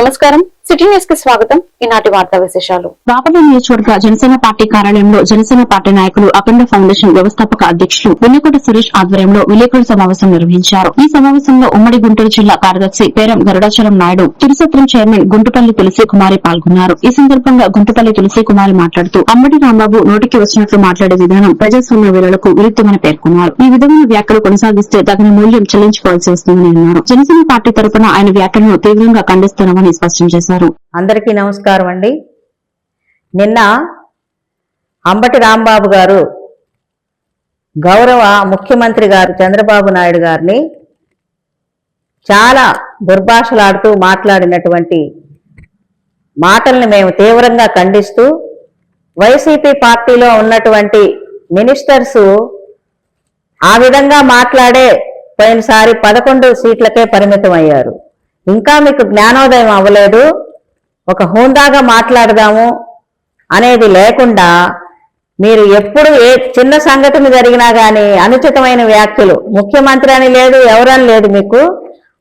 నమస్కారం, city news కి స్వాగతం. ఈనాటి వార్తా విశేషాలు. బాపట్ల నియోజకవర్గ జనసేన పార్టీ కార్యాలయంలో జనసేన పార్టీ నాయకులు అఖండ ఫౌండేషన్ వ్యవస్థాపక అధ్యక్షులు వెన్నకోట సురేష్ ఆధ్వర్యంలో విలేకరుల సమావేశం నిర్వహించారు. ఈ సమావేశంలో ఉమ్మడి గుంటూరు జిల్లా కార్యదర్శి పేరం గరుడాచలం నాయుడు, తిరుసత్రం చైర్మన్ గుంటుపల్లి తులసి కుమారి పాల్గొన్నారు. ఈ సందర్భంగా గుంటుపల్లి తులసి కుమారి మాట్లాడుతూ అంబటి రాంబాబు నోటికి వచ్చినట్లు మాట్లాడే విధానం ప్రజాస్వామ్య విలువలకు విరుద్దమని పేర్కొన్నారు. ఈ విధమైన వ్యాఖ్యలు కొనసాగిస్తే తగిన మూల్యం చెల్లించుకోవాల్సి వస్తుందని అన్నారు. జనసేన పార్టీ తరపున ఆయన వ్యాఖ్యలను తీవ్రంగా ఖండిస్తున్నామని స్పష్టం చేశారు. అందరికీ నమస్కారం అండి. నిన్న అంబటి రాంబాబు గారు గౌరవ ముఖ్యమంత్రి గారు చంద్రబాబు నాయుడు గారిని చాలా దుర్భాషలాడుతూ మాట్లాడినటువంటి మాటల్ని మేము తీవ్రంగా ఖండిస్తూ, వైసీపీ పార్టీలో ఉన్నటువంటి మినిస్టర్స్ ఆ విధంగా మాట్లాడే పోయినసారి 11 సీట్లకే పరిమితం అయ్యారు. ఇంకా మీకు జ్ఞానోదయం అవ్వలేదు, ఒక హోందాగా మాట్లాడదాము అనేది లేకుండా మీరు ఎప్పుడు ఏ చిన్న సంఘటన జరిగినా కానీ అనుచితమైన వ్యాఖ్యలు, ముఖ్యమంత్రి అని లేదు, ఎవరని లేదు, మీకు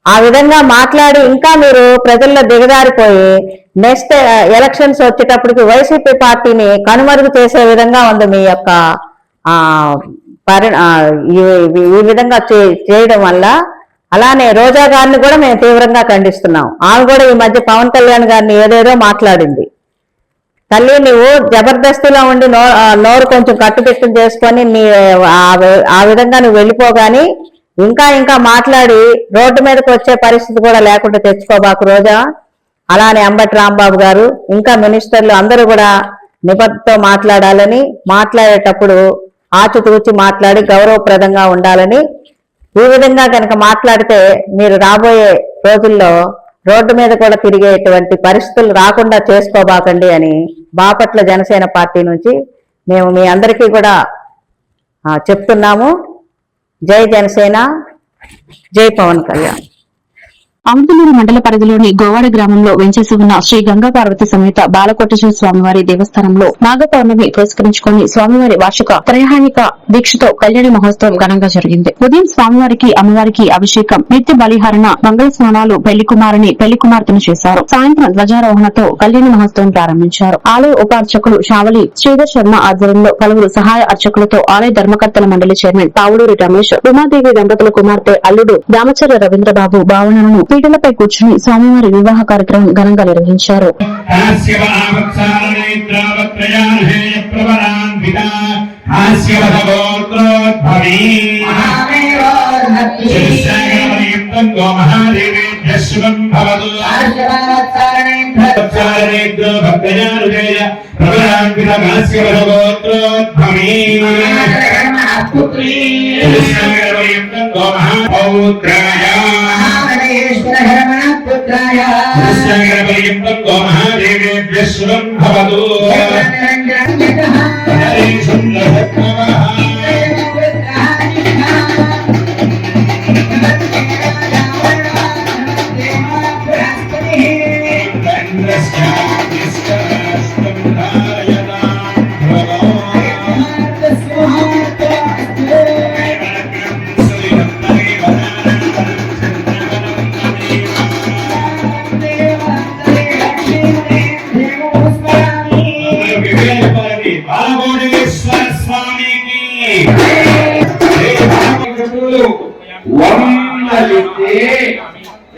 ఆ విధంగా మాట్లాడి ఇంకా మీరు ప్రజల్లో దిగజారిపోయి నెక్స్ట్ ఎలక్షన్స్ వచ్చేటప్పటికి వైసీపీ పార్టీని కనుమరుగు చేసే విధంగా ఉంది మీ యొక్క ఈ విధంగా చేయడం వల్ల. అలానే రోజా గారిని కూడా మేము తీవ్రంగా ఖండిస్తున్నాం. ఆమె కూడా ఈ మధ్య పవన్ కళ్యాణ్ గారిని ఏదేదో మాట్లాడింది. తల్లి, నువ్వు జబర్దస్తిలో ఉండి నోరు కొంచెం కట్టుదిట్టం చేసుకొని ఆ విధంగా నువ్వు వెళ్ళిపోగాని ఇంకా మాట్లాడి రోడ్డు మీదకి వచ్చే పరిస్థితి కూడా లేకుండా తెచ్చుకోబాకు రోజా. అలానే అంబటి రాంబాబు గారు ఇంకా మినిస్టర్లు అందరూ కూడా నిబద్ధతో మాట్లాడాలని, మాట్లాడేటప్పుడు ఆచితూచి మాట్లాడి గౌరవప్రదంగా ఉండాలని. ఈ విధంగా కనుక మాట్లాడితే మీరు రాబోయే రోజుల్లో రోడ్డు మీద కూడా తిరిగేటువంటి పరిస్థితులు రాకుండా చేసుకోబాకండి అని బాపట్ల జనసేన పార్టీ నుంచి మేము మీ అందరికీ కూడా చెప్తున్నాము. జై జనసేన, జై పవన్ కళ్యాణ్. అమృతలూరు మండల పరిధిలోని గోవాడ గ్రామంలో వెంచేసి ఉన్న శ్రీ గంగా పార్వతి సమేత బాలకోటేశ్వర స్వామివారి దేవస్థానంలో నాగ పౌర్ణమి పురస్కరించుకుని స్వామివారి వార్షిక త్రైహానిక దీక్షతో కళ్యాణ మహోత్సవం ఘనంగా జరిగింది. ఉదయం స్వామివారికి అమ్మవారికి అభిషేకం, నిత్య బలిహరణ, మంగళ స్నానాలు, పెళ్లి కుమారుని పెళ్లి కుమార్తెను చేశారు. సాయంత్రం ధ్వజారోహణతో కళ్యాణ మహోత్సవం ప్రారంభించారు. ఆలయ ఉపార్చకులు షావలి శ్రీధర్ శర్మ ఆధ్వర్యంలో పలువురు సహాయ అర్చకులతో ఆలయ ధర్మకర్తల మండలి చైర్మన్ తావులూరి రమేష్, ఉమాదేవి దంపతుల కుమార్తె అల్లుడు దామచర్య రవీంద్రబాబు భావనను పీటలపై కూర్చుని స్వామివారి వివాహ కార్యక్రమం ఘనంగా నిర్వహించారు.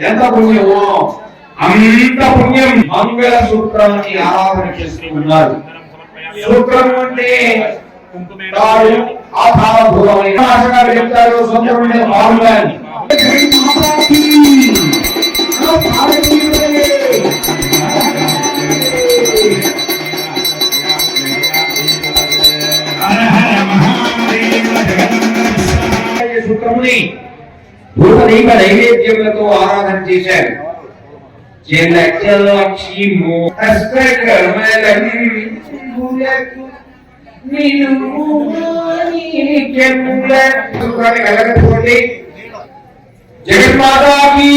ఎంత పుణ్యమో అంత పుణ్యం మంగళ సూత్రాన్ని ఆరాధన చేస్తూ ఉన్నారు. సూత్రం అంటే ఆధారభూతమైన భాషగా చెప్తారు. సూత్రం బాగుండాలి. సూత్రముని భూతదీప నైవేద్యములతో ఆరాధన చేశారు. జగన్మాతాకి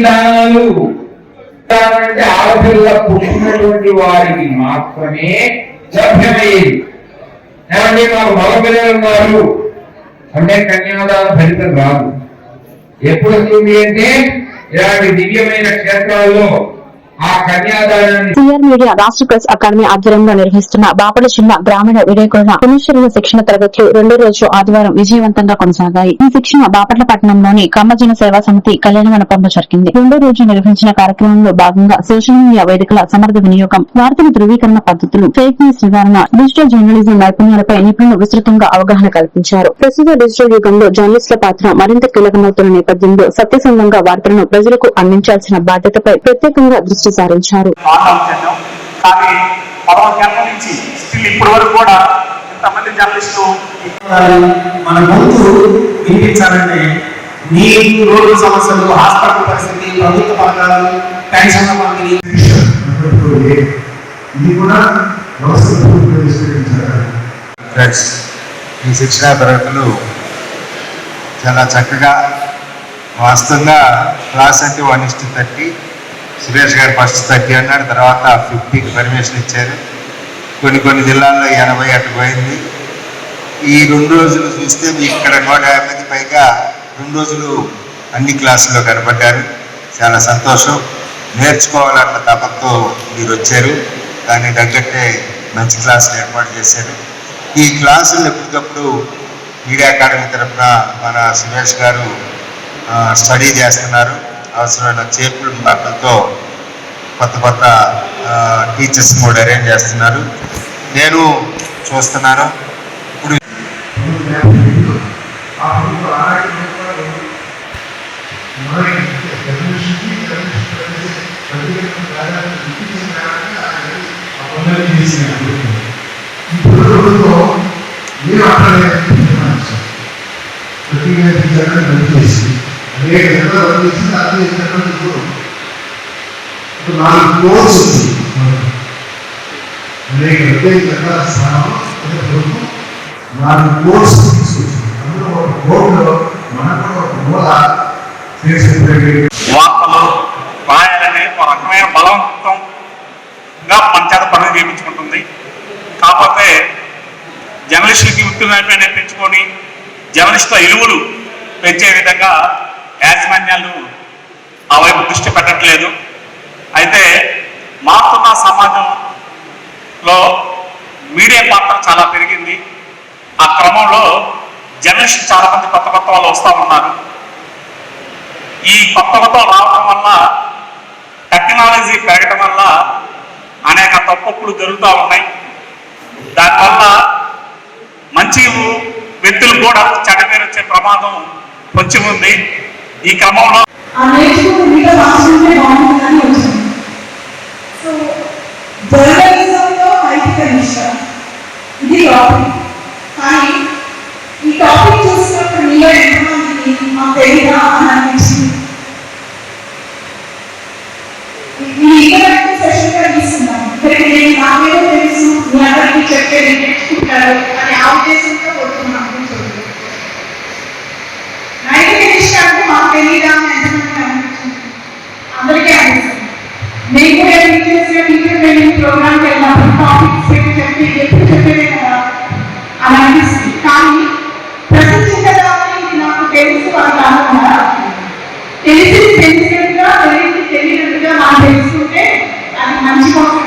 దానాలు అంటే ఆడపిల్ల పుట్టినటువంటి వారికి మాత్రమే లభ్యమయ్యేది. ఏమంటే మాకు మగపిల్లలు ఉన్నారు అంటే కన్యాదాన ఫలితం రాదు. ఎప్పుడు వస్తుంది అంటే ఇలాంటి దివ్యమైన క్షేత్రాల్లో ఆ కన్యాదానాన్ని సిఆర్ మీడియా రాష్ట్ర ప్రెస్ అకాడమీ ఆధ్వర్యంలో నిర్వహిస్తున్న బాపట్ల జిల్లా గ్రామీణ విలేకరుల పునశ్చరణ శిక్షణ తరగతులు రెండో రోజు ఆదివారం విజయవంతంగా కొనసాగాయి. ఈ శిక్షణ బాపట్ల పట్టణంలోని కమ్మజన సేవా సమితి కళ్యాణ మండపంలో జరిగింది. రెండో రోజు నిర్వహించిన కార్యక్రమంలో భాగంగా సోషల్ మీడియా వేదికల సమర్థ వినియోగం, వార్తల ధృవీకరణ పద్ధతులు, ఫేక్ న్యూస్ నివారణ, డిజిటల్ జర్నలిజం నైపుణ్యాలపై నిపుణులు విస్తృతంగా అవగాహన కల్పించారు. ప్రస్తుత డిజిటల్ యుగంలో జర్నలిస్టుల పాత్ర మరింత కీలకమవుతున్న నేపథ్యంలో సత్యసంధంగా వార్తలను ప్రజలకు అందించాల్సిన బాధ్యతపై ప్రత్యేకంగా దృష్టి సారించారు. కానీ 10వ గంటల నుంచి స్టిల్ ఇప్పటి వరకు కూడా ఇంతమంది జర్నలిస్టులు మన గొంతు వినిపించాలంటే నీరు, రోడ్డు సమస్యలు, హాస్పిటల్ పరిస్థితి, ప్రభుత్వ పథకాలు, పెన్షన్ల పంపిణీ, ఇది కూడా ఈ శిక్షణా తరగతులు చాలా చక్కగా, వాస్తవంగా క్లాస్ అంటే 1:30, సురేష్ గారు ఫస్ట్ 30 అన్నాడు, తర్వాత 50కి పర్మిషన్ ఇచ్చారు. కొన్ని జిల్లాల్లో 80 అటు పోయింది. ఈ 2 రోజులు చూస్తే మీకు ఇక్కడ 150 మంది పైగా 2 రోజులు అన్ని క్లాసుల్లో కనబడ్డారు. చాలా సంతోషం. నేర్చుకోవాలన్న తపంతో మీరు వచ్చారు. దాన్ని తగ్గట్టే మంచి క్లాసులు ఏర్పాటు చేశారు. ఈ క్లాసులు ఎప్పటికప్పుడు మీడియా అకాడమీ తరఫున మన సురేష్ గారు స్టడీ చేస్తున్నారు. అవసరమైన చేపుల మాటలతో కొత్త టీచర్స్ కూడా అరేంజ్ చేస్తున్నారు. నేను చూస్తున్నాను. ఇప్పుడు నాలుగు కోర్స్ నాలుగు కోర్స్ తీసుకొచ్చింది. అందులో ఒక బోర్డులో మనకు ఒక మూల వార్తలు రాయాలనే ఒక రకమైన బలవంతంగా పంచాయతీ పనులు చేయించుకుంటుంది. కాకపోతే జర్నలిస్టులకి వృత్తి నైపుణ్యాన్ని పెంచుకొని జర్నలిస్టుల విలువలు పెంచే విధంగా యాజమాన్యాలు ఆ వైపు దృష్టి పెట్టట్లేదు. అయితే మారుతున్న సమాజంలో మీడియా పాత్ర చాలా పెరిగింది. ఆ క్రమంలో జర్నలిస్టులు చాలా మంది కొత్త వాళ్ళు వస్తూ ఉన్నారు. ఈ కొత్త రావడం వల్ల, టెక్నాలజీ పెరగడం వల్ల అనేక తప్పులు జరుగుతూ ఉన్నాయి. దానివల్ల మంచి వ్యక్తులు కూడా చెడ్డ పేరు వచ్చే ప్రమాదం పొంచి ఉంది. ఈ క్రమంలో ఇది టాపిక్, కానీ ఈ టాపిక్ చూసినప్పుడు మీలో ఎంతమందికి మాకు తెలియదా అని అనిపించింది. సెషన్ గా తీసుకున్నాం. నాకేదో తెలుసు, మీ అందరికీ చెప్పేది నేర్చుకుంటారు అనే ఆ ఉద్దేశంతో వస్తున్నాం. నైతిక నిష్ట అంటే మాకు తెలియదా అని ఎంతమంది అనిపించింది. అందరికీ అనిపిస్తుంది. నేను కూడా టీచర్ ట్రైనింగ్ ప్రోగ్రామ్కి వెళ్ళినప్పుడు టాపిక్స్ చెప్పి ఎప్పుడు చెప్పేదే కదా అని అనిపిస్తుంది. కానీ ప్రపంచం కదా అని నాకు తెలుసు వాళ్ళు అనుకున్నా. తెలిసినట్టుగా తెలియనట్టుగా నాకు తెలుసుకుంటే అది మంచి కోసం.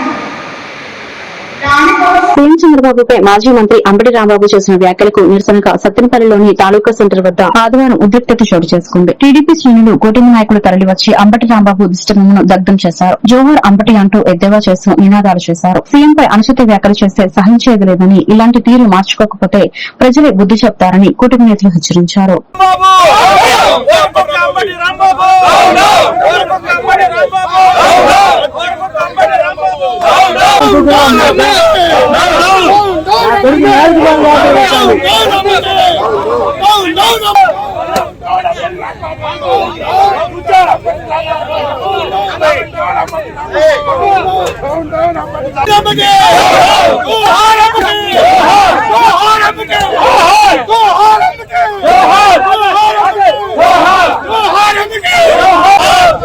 సీఎం చంద్రబాబుపై మాజీ మంత్రి అంబటి రాంబాబు చేసిన వ్యాఖ్యలకు నిరసనగా సత్తెనపల్లిలోని తాలూకా సెంటర్ వద్ద ఆదివారం ఉద్రిక్తత చోటు చేసుకుంది. టీడీపీ శ్రేణులు, కూటమి నాయకులు తరలివచ్చి అంబటి రాంబాబు దిష్టిబొమ్మను దగ్ధం చేశారు. జోహర్ అంబటి అంటూ ఎద్దేవా చేస్తూ నినాదాలు చేశారు. సీఎంపై అనుచిత వ్యాఖ్యలు చేస్తే సహించేది లేదని, ఇలాంటి తీరు మార్చుకోకపోతే ప్రజలే బుద్ధి చెప్తారని కూటమి నేతలు హెచ్చరించారు.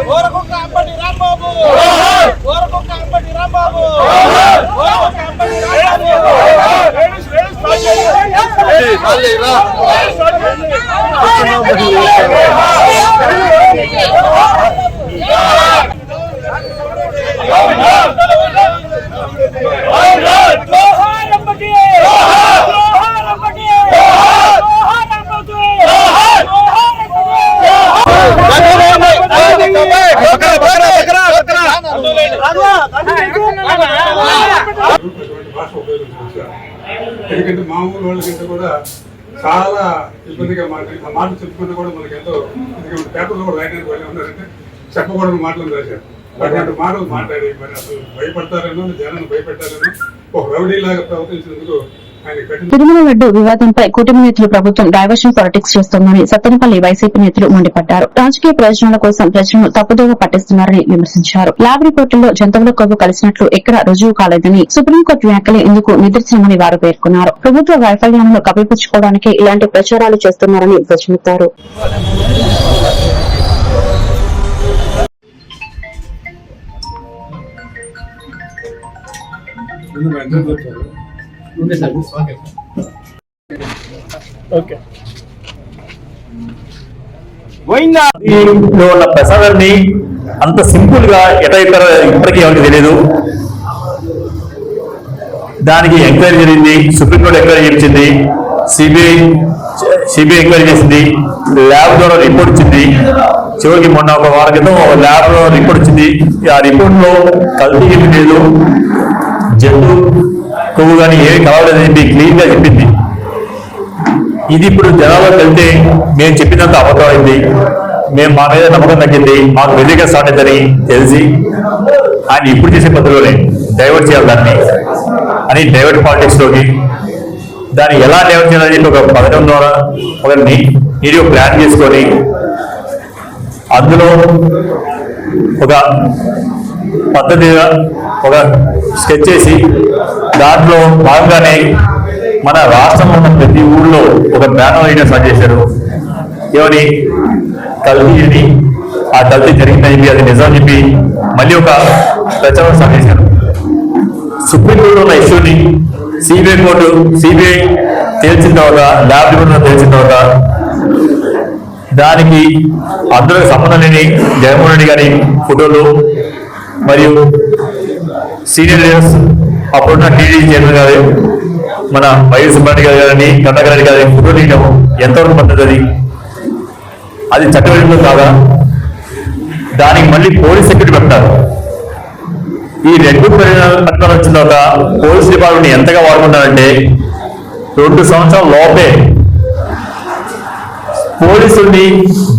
Go ఎందుకంటే మామూలు వాళ్ళకంటే కూడా చాలా ఇబ్బందిగా మాట చెప్పుకుంటే కూడా మనకి ఎంతో పేపర్లో కూడా రాయడానికి వాళ్ళు ఉన్నారంటే చెప్పకూడని మాటలు రాశారు. అటువంటి మాటలు మాట్లాడి మరి అసలు భయపడతారేమో, జనాన్ని భయపెట్టారేమో, ఒక రౌడీ లాగా ప్రవర్తించినందుకు తిరుమల లడ్డు వివాదంపై కూటమి నేతలు ప్రభుత్వం డైవర్షన్ పాలిటిక్స్ చేస్తోందని సత్తెనపల్లి వైసీపీ నేతలు మండిపడ్డారు. రాజకీయ ప్రయోజనాల కోసం ప్రజలను తప్పుదోవ పట్టిస్తున్నారని విమర్శించారు. ల్యాబ్ రిపోర్టుల్లో జంతువుల కొవ్వు కలిసినట్లు ఎక్కడా రుజువు కాలేదని సుప్రీంకోర్టు వ్యాఖ్యలే ఇందుకు నిదర్శనమని వారు పేర్కొన్నారు. ప్రభుత్వ వైఫల్యాలను కప్పిపుచ్చుకోవడానికి ఇలాంటి ప్రచారాలు చేస్తున్నారని ధ్వజమెత్తారు. ఉన్న ప్రసాదాన్ని అంత సింపుల్ గా ఎట ఇప్పటికీ ఎవరికి తెలియదు. దానికి ఎంక్వైరీ జరిగింది, సుప్రీంకోర్టు ఎంక్వైరీ చేయించింది, సిబిఐ ఎంక్వైరీ చేసింది, ల్యాబ్ ద్వారా రిపోర్ట్ ఇచ్చింది. చివరికి మొన్న ఒక వారం క్రితం ల్యాబ్ లో రిపోర్ట్ వచ్చింది. ఆ రిపోర్ట్ లో కల్తీ ఏమి లేదు, జంతు కొవ్వు కానీ ఏమి కావాలని చెప్పి క్లీన్ గా చెప్పింది. ఇది ఇప్పుడు జనాలకు వెళ్తే మేము చెప్పినంత అబద్ధం అయింది, మేము మా మీద నమ్మకం తగ్గింది, మాకు వ్యతిరేక స్టార్ట్ అయిందని తెలిసి ఆయన ఇప్పుడు చేసే పద్ధతిలోనే డైవర్ట్ చేయాలి దాన్ని అని డైవర్ట్ పాలిటిక్స్ లోకి దాన్ని ఎలా డైవర్ట్ చేయాలని చెప్పి ఒక పథకం ద్వారా ఒక నీటిగా ప్లాన్ చేసుకొని అందులో ఒక పద్ధతిగా ఒక స్కెచ్ చేసి దాంట్లో భాగంగానే మన రాష్ట్రంలో ఉన్న ప్రతి ఊళ్ళో ఒక బ్యానర్ వేయడం స్టార్ట్ చేశారు. ఏమని కల్తీ అని, ఆ కల్తీ జరిగిందని చెప్పి అది నిజం చెప్పి మళ్ళీ ఒక ప్రచారం స్టార్ట్ చేశారు. సుప్రీంకోర్టులో ఉన్న ఇష్యూని సిబిఐ తేల్చిన తర్వాత, ల్యాబ్ రిపోర్ట్ తేల్చిన తర్వాత దానికి అందులో సంబంధం లేని జగన్మోహన్ రెడ్డి గారి ఫోటోలు మరియు సీనియర్ లీడర్స్ అప్పుడున్న టీడీపీ చైర్మన్ గారు మన వైఎస్ సుబ్బారెడ్డి గారు గారిని, కర్ణాకర్ రెడ్డి గారిని ఫోటో తీయడం ఎంతవరకు పద్ధతి? అది చట్టవిరుద్ధం కాదా? దానికి మళ్ళీ పోలీస్ సెక్యూరిటీ పెట్టారు. ఈ రెడ్ బుక్ పథకాలు వచ్చిన తర్వాత పోలీస్ డిపార్ట్మెంట్ ఎంతగా వాడుకుంటారంటే 2 సంవత్సరాల లోపే పోలీసుల్ని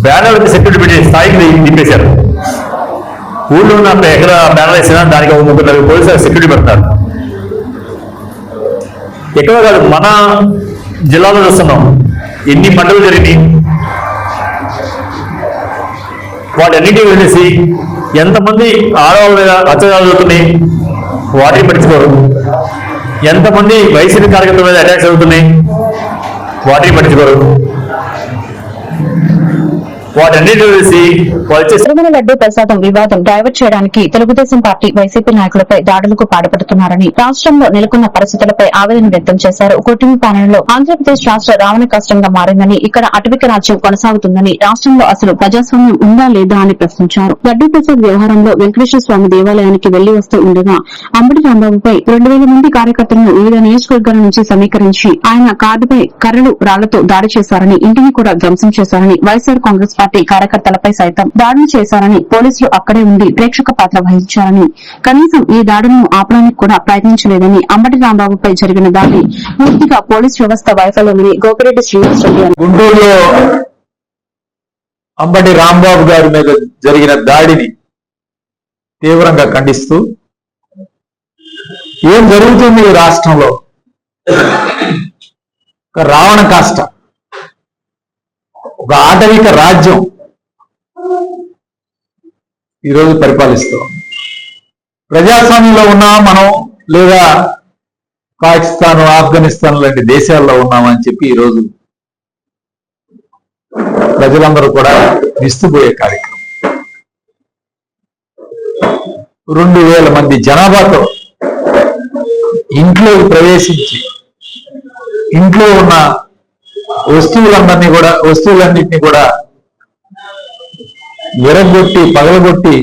బ్యానర్ సెక్యూరిటీ పెట్టి స్థాయికి నింపేశారు. ఊళ్ళో ఉన్న ఎక్కడ బ్యానర్ వేసినా దానికి 3 పోలీసులు సెక్యూరిటీ పెడతారు. ఎక్కడ కాదు, మన జిల్లాలో చూస్తున్నాం ఎన్ని మంటలు జరిగినాయి. వాటన్నిటిని వెళ్ళేసి ఎంతమంది ఆడవాళ్ళ మీద అత్యాచారాలు జరుగుతున్నాయి, వాటిని పట్టించుకోరు. ఎంతమంది వైసీపీ కార్యకర్తల మీద అటాక్స్ జరుగుతున్నాయి, వాటిని పట్టించుకోరు. తిరుమల లడ్డూ ప్రసాదం వివాదం డైవర్ట్ చేయడానికి తెలుగుదేశం పార్టీ వైసీపీ నాయకులపై దాడులకు పాల్పడుతున్నారని, రాష్ట్రంలో నెలకొన్న పరిస్థితులపై ఆవేదన వ్యక్తం చేశారు. కూటమి పాలనలో ఆంధ్రప్రదేశ్ రాష్ట్ర రావణ కష్టంగా మారిందని, ఇక్కడ అటవిక రాజ్యం కొనసాగుతుందని, రాష్ట్రంలో అసలు ప్రజాస్వామ్యం ఉందా లేదా అని ప్రశ్నించారు. లడ్డూ ప్రసాద్ వ్యవహారంలో వెంకటేశ్వర స్వామి దేవాలయానికి వెళ్లి వస్తూ ఉండగా అంబటి రాంబాబుపై 2000 మంది కార్యకర్తలను వివిధ నియోజకవర్గాల నుంచి సమీకరించి ఆయన కార్డుపై కర్రలు, రాళ్లతో దాడి చేశారని, ఇంటిని కూడా ధ్వంసం చేశారని, వైఎస్ఆర్ కాంగ్రెస్ పార్టీ కార్యకర్తలపై సైతం దాడులు చేశారని, పోలీసులు అక్కడే ఉండి ప్రేక్షక పాత్ర వహించారని, కనీసం ఈ దాడులను ఆపడానికి కూడా ప్రయత్నించలేదని, అంబటి రాంబాబుపై జరిగిన దాడి పూర్తిగా పోలీస్ వ్యవస్థ వైఫల్యమని గోపిరెడ్డి శ్రీనివాసరెడ్డి అన్నారు. గుంటూరులో అంబటి రాంబాబు గారి మీద జరిగిన దాడిని తీవ్రంగా ఖండిస్తూ ఏం జరుగుతుంది ఈ రాష్ట్రంలో? ఒక రావణ కాష్ట, ఒక ఆటవిక రాజ్యం ఈరోజు పరిపాలిస్తాం. ప్రజాస్వామ్యంలో ఉన్నా మనం, లేదా పాకిస్తాన్, ఆఫ్ఘనిస్తాన్ లాంటి దేశాల్లో ఉన్నామని చెప్పి ఈరోజు ప్రజలందరూ కూడా విస్తుపోయే కార్యక్రమం. 2000 మంది జనాభాతో ఇంట్లోకి ప్రవేశించి ఇంట్లో ఉన్న వస్తువులన్నింటినీ కూడా ఎరగొట్టి పగలగొట్టి,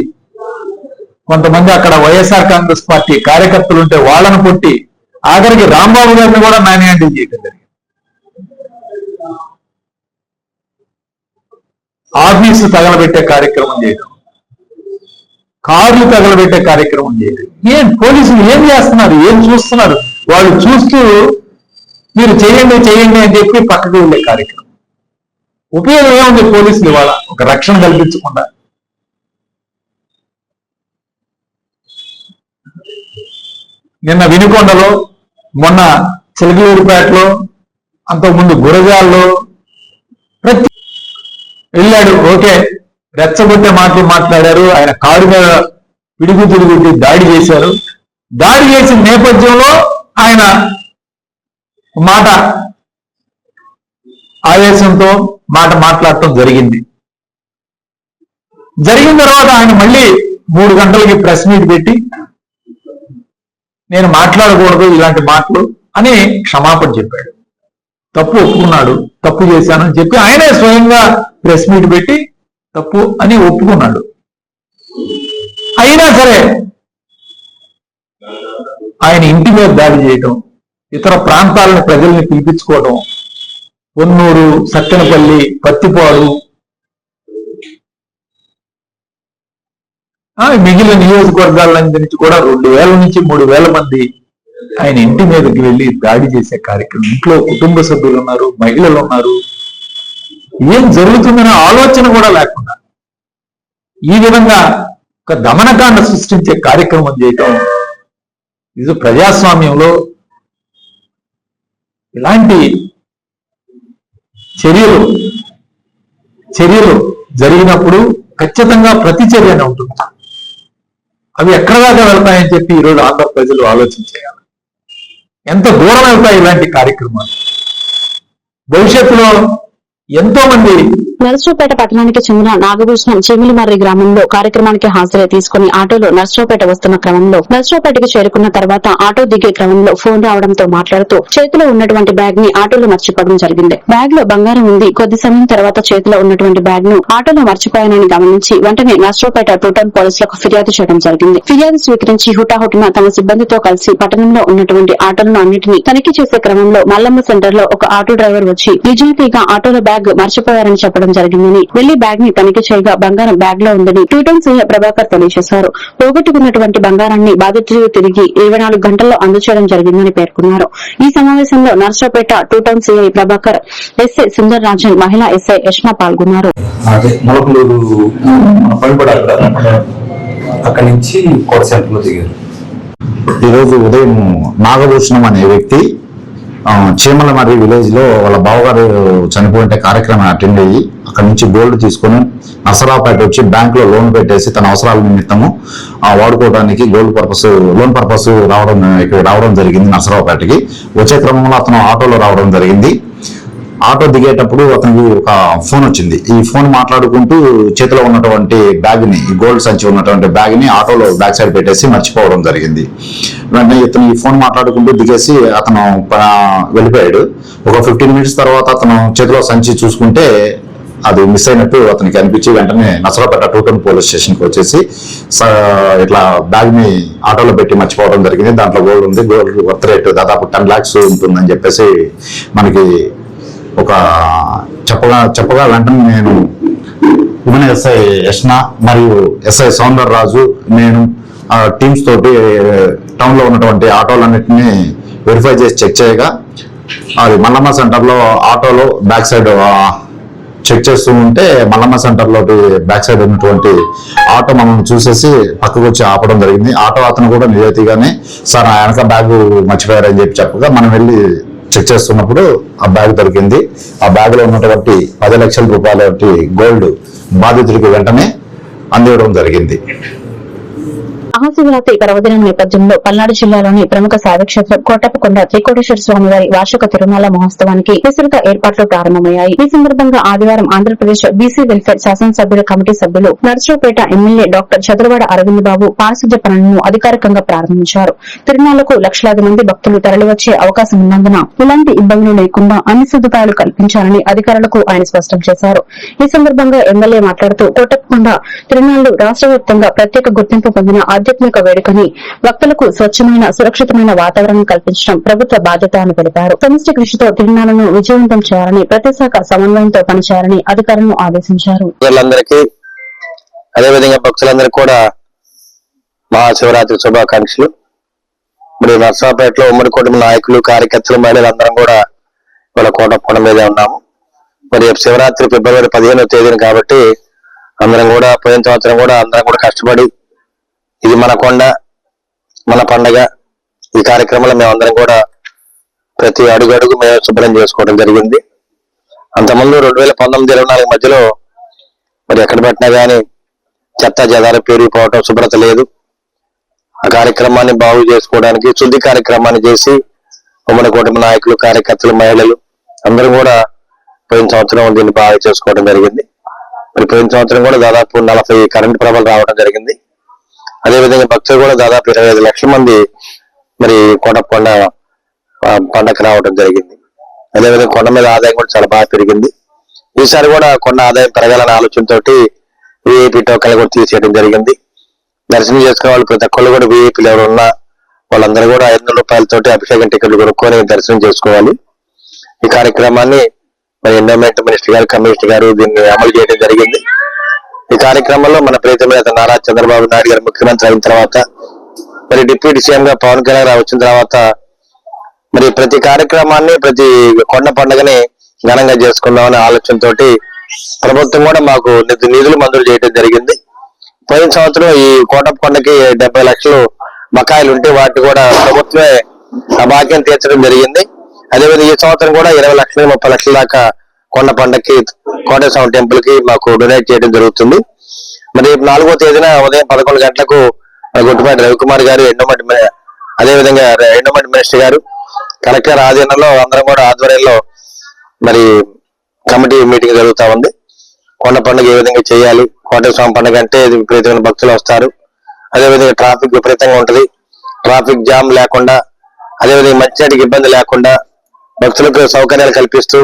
కొంతమంది అక్కడ వైఎస్ఆర్ కాంగ్రెస్ పార్టీ కార్యకర్తలు ఉంటే వాళ్ళను కొట్టి, ఆఖరికి రాంబాబు గారిని కూడా మ్యాన్ హ్యాండిల్ చేయడం జరిగింది. ఆఫీసు తగలబెట్టే కార్యక్రమం చేయడం, కార్లు తగలబెట్టే కార్యక్రమం చేయడం. పోలీసులు ఏం చేస్తున్నారు, ఏం చూస్తున్నారు? వాళ్ళు చూస్తూ మీరు చేయండి అని చెప్పి పక్కకు వెళ్ళే కార్యక్రమం. ఉపయోగం ఏముంది పోలీసులు ఇవాళ ఒక రక్షణ కల్పించకుండా? నిన్న వినుకొండలో, మొన్న చిలకలూరిపేటలో, అంతకుముందు గురజాల్లో ప్రతి వెళ్ళాడు. ఓకే, రెచ్చగొట్టే మాటలు మాట్లాడారు. ఆయన కారు మీద పిడుగు తిరుగుద్ది దాడి చేశారు. దాడి చేసిన నేపథ్యంలో ఆయన మాట ఆవేశంతో మాట్లాడటం జరిగింది. జరిగిన తర్వాత ఆయన మళ్ళీ 3 గంటలకి ప్రెస్ మీట్ పెట్టి నేను మాట్లాడకూడదు ఇలాంటి మాటలు అని క్షమాపణ చెప్పాడు. తప్పు ఒప్పుకున్నాడు, తప్పు చేశానని చెప్పి ఆయనే స్వయంగా ప్రెస్ మీట్ పెట్టి తప్పు అని ఒప్పుకున్నాడు. అయినా సరే ఆయన ఇంటి మీద దాడి చేయటం, ఇతర ప్రాంతాలను ప్రజల్ని పిలిపించుకోవడం, పొన్నూరు, సత్తెనపల్లి, పత్తిపాడు, మిగిలిన నియోజకవర్గాలన్నింటి నుంచి కూడా 2,000 నుంచి 3,000 మంది ఆయన ఇంటి మీదకి వెళ్ళి దాడి చేసే కార్యక్రమం. ఇంట్లో కుటుంబ సభ్యులు ఉన్నారు, మహిళలు ఉన్నారు. ఏం జరుగుతుందనే ఆలోచన కూడా లేకుండా ఈ విధంగా ఒక దమనకాండ సృష్టించే కార్యక్రమం చేయటం, ఇది ప్రజాస్వామ్యంలో ఇలాంటి చర్యలు జరిగినప్పుడు ఖచ్చితంగా ప్రతిచర్యనే ఉంటుంది. అవి ఎక్కడ దాకా వెళ్తాయని చెప్పి ఈరోజు ఆంధ్ర ప్రజలు ఆలోచన చేయాలి. ఎంత దూరం వెళ్తాయి ఇలాంటి కార్యక్రమాలు? భవిష్యత్తులో ఎంతో మంది. నర్సరావుపేట పట్టణానికి చెందిన నాగభూషణం చీమిలిమర్రి గ్రామంలో కార్యక్రమానికి హాజరై తీసుకుని ఆటోలో నర్సరావుపేట వస్తున్న క్రమంలో నర్సరావుపేటకి చేరుకున్న తర్వాత ఆటో దిగే క్రమంలో ఫోన్ రావడంతో మాట్లాడుతూ చేతిలో ఉన్నటువంటి బ్యాగ్ ని ఆటోలో మర్చిపోవడం జరిగింది. బ్యాగ్ లో బంగారం ఉంది. కొద్ది సమయం తర్వాత చేతిలో ఉన్నటువంటి బ్యాగ్ ను ఆటోలో మర్చిపోయానని గమనించి వెంటనే నర్సరావుపేట టూటౌన్ పోలీసులకు ఫిర్యాదు చేయడం జరిగింది. ఫిర్యాదు స్వీకరించి హుటాహుటిన తమ సిబ్బందితో కలిసి పట్టణంలో ఉన్నటువంటి ఆటోలను అన్నింటినీ తనిఖీ చేసే క్రమంలో మల్లమ్మ సెంటర్ లో ఒక ఆటో డ్రైవర్ వచ్చి నిజాయితీగా ఆటోలో బ్యాగ్ మర్చిపోయారని చెప్పడం జరిగిందని, వెళ్లి బ్యాగ్ ని తనిఖీ చేయగా బంగారం బ్యాగ్ లో ఉందని టూటౌన్ సీఐ ప్రభాకర్ తెలియజేశారు. పోగొట్టుకున్నటువంటి బంగారాన్ని బాధితులు తిరిగి 24 గంటల్లో అందచేయడం జరిగిందని పేర్కొన్నారు. ఈ సమావేశంలో Narasaraopet two town CI Prabhakar, SI Sundar Rajan, మహిళా ఎస్ఐ యష్మ పాల్గొన్నారు. అక్కడి నుంచి కోట సెంటర్ లో దిగారు. ఈరోజు ఉదయం నాగభూషణం అనే వ్యక్తి చీమలమర్రి విలేజ్ లో వాళ్ళ బావగారు చనిపోయింటే కార్యక్రమం అటెండ్ అయ్యి అక్కడ నుంచి గోల్డ్ తీసుకుని నర్సరావుపేట వచ్చి బ్యాంక్ లో లోన్ పెట్టేసి తన అవసరాల నిమిత్తము వాడుకోవడానికి లోన్ పర్పస్ రావడం జరిగింది. నర్సరావుపేటకి వచ్చే క్రమంలో అతను ఆటోలో రావడం జరిగింది. ఆటో దిగేటప్పుడు అతనికి ఒక ఫోన్ వచ్చింది. ఈ ఫోన్ మాట్లాడుకుంటూ చేతిలో ఉన్నటువంటి బ్యాగ్ ని, ఈ గోల్డ్ సంచి ఉన్నటువంటి బ్యాగ్ ని ఆటోలో బ్యాక్ సైడ్ పెట్టేసి మర్చిపోవడం జరిగింది. వెంటనే ఇతను ఈ ఫోన్ మాట్లాడుకుంటూ దిగేసి అతను వెళ్ళిపోయాడు. ఒక 15 మినిట్స్ తర్వాత అతను చేతిలో సంచి చూసుకుంటే అది మిస్ అయినట్టు అతనికి అనిపించి వెంటనే నర్సరావుపేట టూటౌన్ పోలీస్ స్టేషన్ కి వచ్చేసి ఇట్లా బ్యాగ్ ని ఆటోలో పెట్టి మర్చిపోవడం జరిగింది. దాంట్లో గోల్డ్ ఉంది, గోల్డ్ వర్త్ రేట్ దాదాపు 10 lakhs ఉంటుందని చెప్పేసి మనకి ఒక చెప్పగా వెంటనే నేను ఉమెన్ ఎస్ఐ యష్ణ మరియు ఎస్ఐ సౌందర్ రాజు నేను టీమ్స్ తోటి టౌన్ లో ఉన్నటువంటి ఆటోలన్నింటినీ వెరిఫై చేసి చెక్ చేయగా అది మల్లమ్మ సెంటర్ లో ఆటోలో బ్యాక్ సైడ్ చెక్ చేస్తూ ఉంటే మల్లమ్మ సెంటర్ లో బ్యాక్ సైడ్ ఉన్నటువంటి ఆటో మనం చూసేసి పక్కకు వచ్చి ఆపడం జరిగింది. ఆటో అతను కూడా నిజాయితీగానే సార్ ఆ వెనక బ్యాగ్ మర్చిపోయారని చెప్పగా మనం వెళ్ళి చెక్ చేస్తున్నప్పుడు ఆ బ్యాగ్ దొరికింది. ఆ బ్యాగ్ లో ఉన్నటువంటి 10 లక్షల రూపాయల గోల్డ్ బాధితుడికి వెంటనే అందివ్వడం జరిగింది. మహాశివరాత్రి పర్వదినం నేపథ్యంలో పల్నాడు జిల్లాలోని ప్రముఖ శైవక్షేత్రం కోటప్పకొండ త్రికోటేశ్వర స్వామివారి వార్షిక తిరుమల మహోత్సవానికి విస్తృత ఏర్పాట్లు ప్రారంభమయ్యాయి. ఈ సందర్భంగా ఆదివారం ఆంధ్రప్రదేశ్ బీసీ వెల్ఫేర్ శాసనసభ్యుల కమిటీ సభ్యులు నర్సరావుపేట ఎమ్మెల్యే డాక్టర్ చదరవాడ అరవింద్ బాబు పారిశుద్ధ్య పనులను అధికారికంగా ప్రారంభించారు. తిరుమలకు లక్షలాది మంది భక్తులు తరలివచ్చే అవకాశం ఉన్నందున ఎలాంటి ఇబ్బందులు లేకుండా అన్ని సదుపాయాలు కల్పించాలని అధికారులకు ఆయన స్పష్టం చేశారు. ఈ సందర్భంగా ఎమ్మెల్యే మాట్లాడుతూ కోటప్పకొండ తిరునాళ్లు రాష్ట్ర వ్యాప్తంగా ప్రత్యేక గుర్తింపు పొందిన ఆధ్యాత్మిక వేడుకని భక్తులకు స్వచ్ఛమైన సురక్షితమైన వాతావరణం కల్పించడం ప్రభుత్వ బాధ్యత అని తెలిపారు. సమిష్టి కృషితో తిరునాళ్లను విజయవంతం చేయాలని ప్రతి శాఖ సమన్వయంతో పనిచేయాలని అధికారులను ఆదేశించారు. అదేవిధంగా భక్తులందరికీ కూడా మహాశివరాత్రి శుభాకాంక్షలు. మరి నర్సరావుపేటలో ఉమ్మడి కుటుంబ నాయకులు, కార్యకర్తలు, మహిళలందరం కూడా వాళ్ళ కోటప్పకొండ మీదే ఉన్నాము. మరి శివరాత్రి ఫిబ్రవరి 15వ తేదీన కాబట్టి అందరం కూడా పోయిన సంవత్సరం కూడా అందరం కూడా కష్టపడి ఇది మన కొండ మన పండగ ఈ కార్యక్రమంలో మేమందరం కూడా ప్రతి అడుగు మేము శుభ్రం చేసుకోవడం జరిగింది. అంతకుముందు 2019-24 మధ్యలో మరి ఎక్కడ పెట్టినా కానీ చెత్త చెదారం పెరిగిపోవటం, శుభ్రత లేదు. ఆ కార్యక్రమాన్ని బాగు చేసుకోవడానికి శుద్ధి కార్యక్రమాన్ని చేసి ఉమ్మడి కుటుంబ నాయకులు, కార్యకర్తలు, మహిళలు అందరూ కూడా పోయిన సంవత్సరం దీన్ని బాగా చేసుకోవడం జరిగింది. మరి పోయిన సంవత్సరం కూడా దాదాపు 40 కరెంటు ప్రభలు రావడం జరిగింది. అదేవిధంగా భక్తులు కూడా దాదాపు 25 లక్షల మంది మరి కోటప్పకొండ పండగ రావడం జరిగింది. అదేవిధంగా కొండ మీద ఆదాయం కూడా చాలా బాగా పెరిగింది. ఈసారి కూడా కొండ ఆదాయం పెరగాలనే ఆలోచనతో విఐపి టోకన్లు కూడా తీసేయడం జరిగింది. దర్శనం చేసుకునే వాళ్ళు ప్రతి ఒక్కళ్ళు కూడా విఐపీలు ఎవరు ఉన్నా వాళ్ళందరూ కూడా 500 రూపాయలతోటి అభిషేకం టికెట్లు కొనుక్కొని దర్శనం చేసుకోవాలి. ఈ కార్యక్రమాన్ని మరి ఎండోమెంట్ మినిస్టర్ గారు, కమిషనర్ గారు దీన్ని అమలు చేయడం జరిగింది. ఈ కార్యక్రమంలో మన ప్రీతమ నేత నారా చంద్రబాబు నాయుడు గారు ముఖ్యమంత్రి అయిన తర్వాత మరి డిప్యూటీ సీఎం గా పవన్ కళ్యాణ్ గారు వచ్చిన తర్వాత మరి ప్రతి కార్యక్రమాన్ని, ప్రతి కొండ పండుగని ఘనంగా చేసుకుందామనే ఆలోచనతోటి ప్రభుత్వం కూడా మాకు నిధులు మంజూరు చేయడం జరిగింది. పోయిన సంవత్సరం ఈ కోటప్పకొండకి 70 లక్షలు బకాయిలు ఉంటే వాటిని కూడా ప్రభుత్వమే ఆ బాక్యం తీర్చడం జరిగింది. అదేవిధంగా ఈ సంవత్సరం కూడా 20 లక్షలు 30 లక్షల దాకా కొండ పండగకి కోటేశ్వరం టెంపుల్ కి మాకు డొనేట్ చేయడం జరుగుతుంది. మరి 4వ తేదీన ఉదయం 11 గంటలకు గుట్టుపాటి రవికుమార్ గారు, అదేవిధంగా ఎండోమెంట్ మినిస్టర్ గారు, కలెక్టర్ ఆధీనంలో అందరం కూడా ఆధ్వర్యంలో మరి కమిటీ మీటింగ్ జరుగుతా ఉంది. కొండ పండుగ ఏ విధంగా చేయాలి, కోటేశ్వరం పండుగ అంటే విపరీతమైన భక్తులు వస్తారు. అదేవిధంగా ట్రాఫిక్ విపరీతంగా ఉంటుంది. ట్రాఫిక్ జామ్ లేకుండా, అదేవిధంగా మంచినీటికి ఇబ్బంది లేకుండా భక్తులకు సౌకర్యాలు కల్పిస్తూ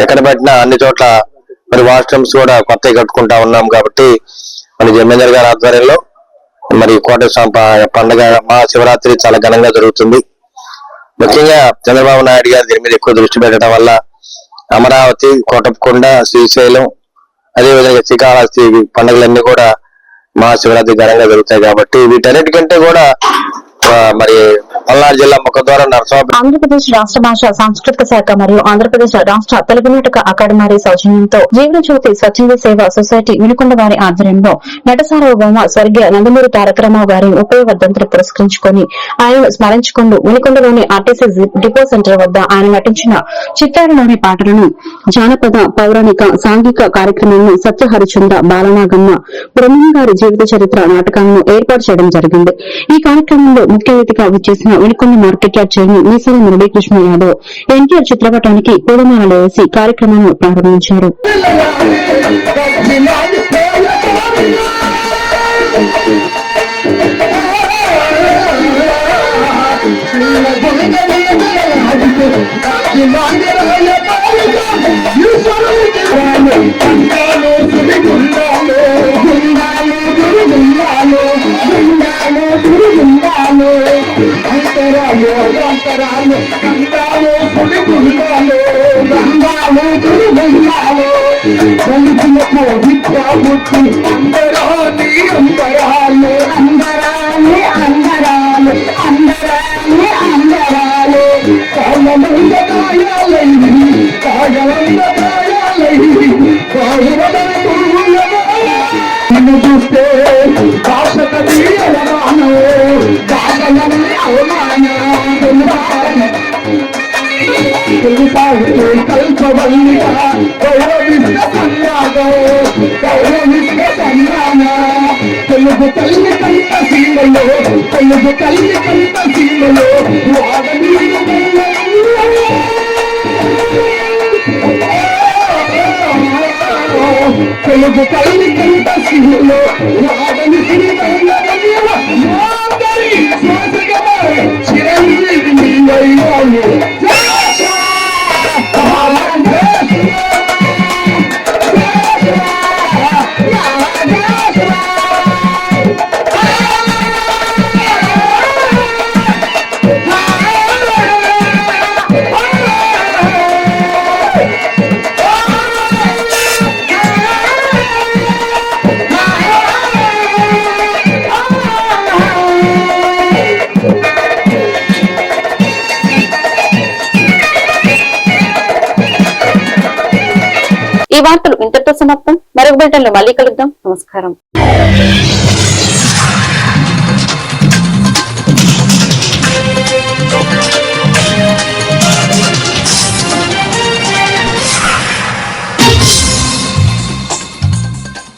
ఎక్కడ పెట్టినా అన్ని చోట్ల మరి వాష్రూమ్స్ కూడా కొత్తగా కట్టుకుంటా ఉన్నాం. కాబట్టి మన జమీందార్ గారి ఆధ్వర్యంలో మరి కోటేశ్వరం పండుగ మహాశివరాత్రి చాలా ఘనంగా జరుగుతుంది. ముఖ్యంగా చంద్రబాబు నాయుడు గారు దీని మీద ఎక్కువ దృష్టి పెట్టడం వల్ల అమరావతి, కోటప్పకొండ, శ్రీశైలం, అదేవిధంగా శ్రీకాళహస్తి పండుగలన్నీ కూడా మహాశివరాత్రి ఘనంగా జరుగుతాయి. కాబట్టి వీటన్నిటికంటే కూడా మరి పల్నాడు జిల్లా ముఖద్వారం నర్సరావుపేట ఆంధ్రప్రదేశ్ రాష్ట్ర భాష సాంస్కృతిక శాఖ మరియు ఆంధ్రప్రదేశ్ రాష్ట్ర తెలుగు నాటక అకాడమీ సౌజన్యంతో జీవన జ్యోతి స్వచ్ఛంద సేవ సొసైటీ వినుకొండ వారి ఆధ్వర్యంలో నట సార్వభౌమ స్వర్గీయ నందమూరి తారక రామారావు గారి 30వ వర్ధంతిని పురస్కరించుకుని ఆయనను స్మరించుకుంటూ వినుకొండలోని ఆర్టీసీ డిపో సెంటర్ వద్ద ఆయన నటించిన చిత్తారులోని పాటలను జానపద, పౌరాణిక, సాంఘిక కార్యక్రమాలను సత్యహరిచంద్ర, బాలనాగమ్మ, బ్రహ్మం గారి జీవిత చరిత్ర నాటకాలను ఏర్పాటు చేయడం జరిగింది. ఈ కార్యక్రమంలో ముఖ్య అతిథిగా విచ్చేసిన వినుకొండ మార్కెట్ యార్డ్ చైర్మన్ మీసాల మురళీకృష్ణ యాదవ్ ఎన్టీఆర్ చిత్రపటానికి పూలమాలలు వేసి కార్యక్రమాన్ని ప్రారంభించారు. తెలుగు తల్లి కంట సీమలో తెలుగు తల్లి కంట సీమలో వాడని తెలుగు తల్లి కంట సీమలో వాడని చిరంజీవి ఈ వార్తలు ఇంతటితో సమాప్తం. మరొక బులెటిన్లో మళ్ళీ కలుద్దాం. నమస్కారం.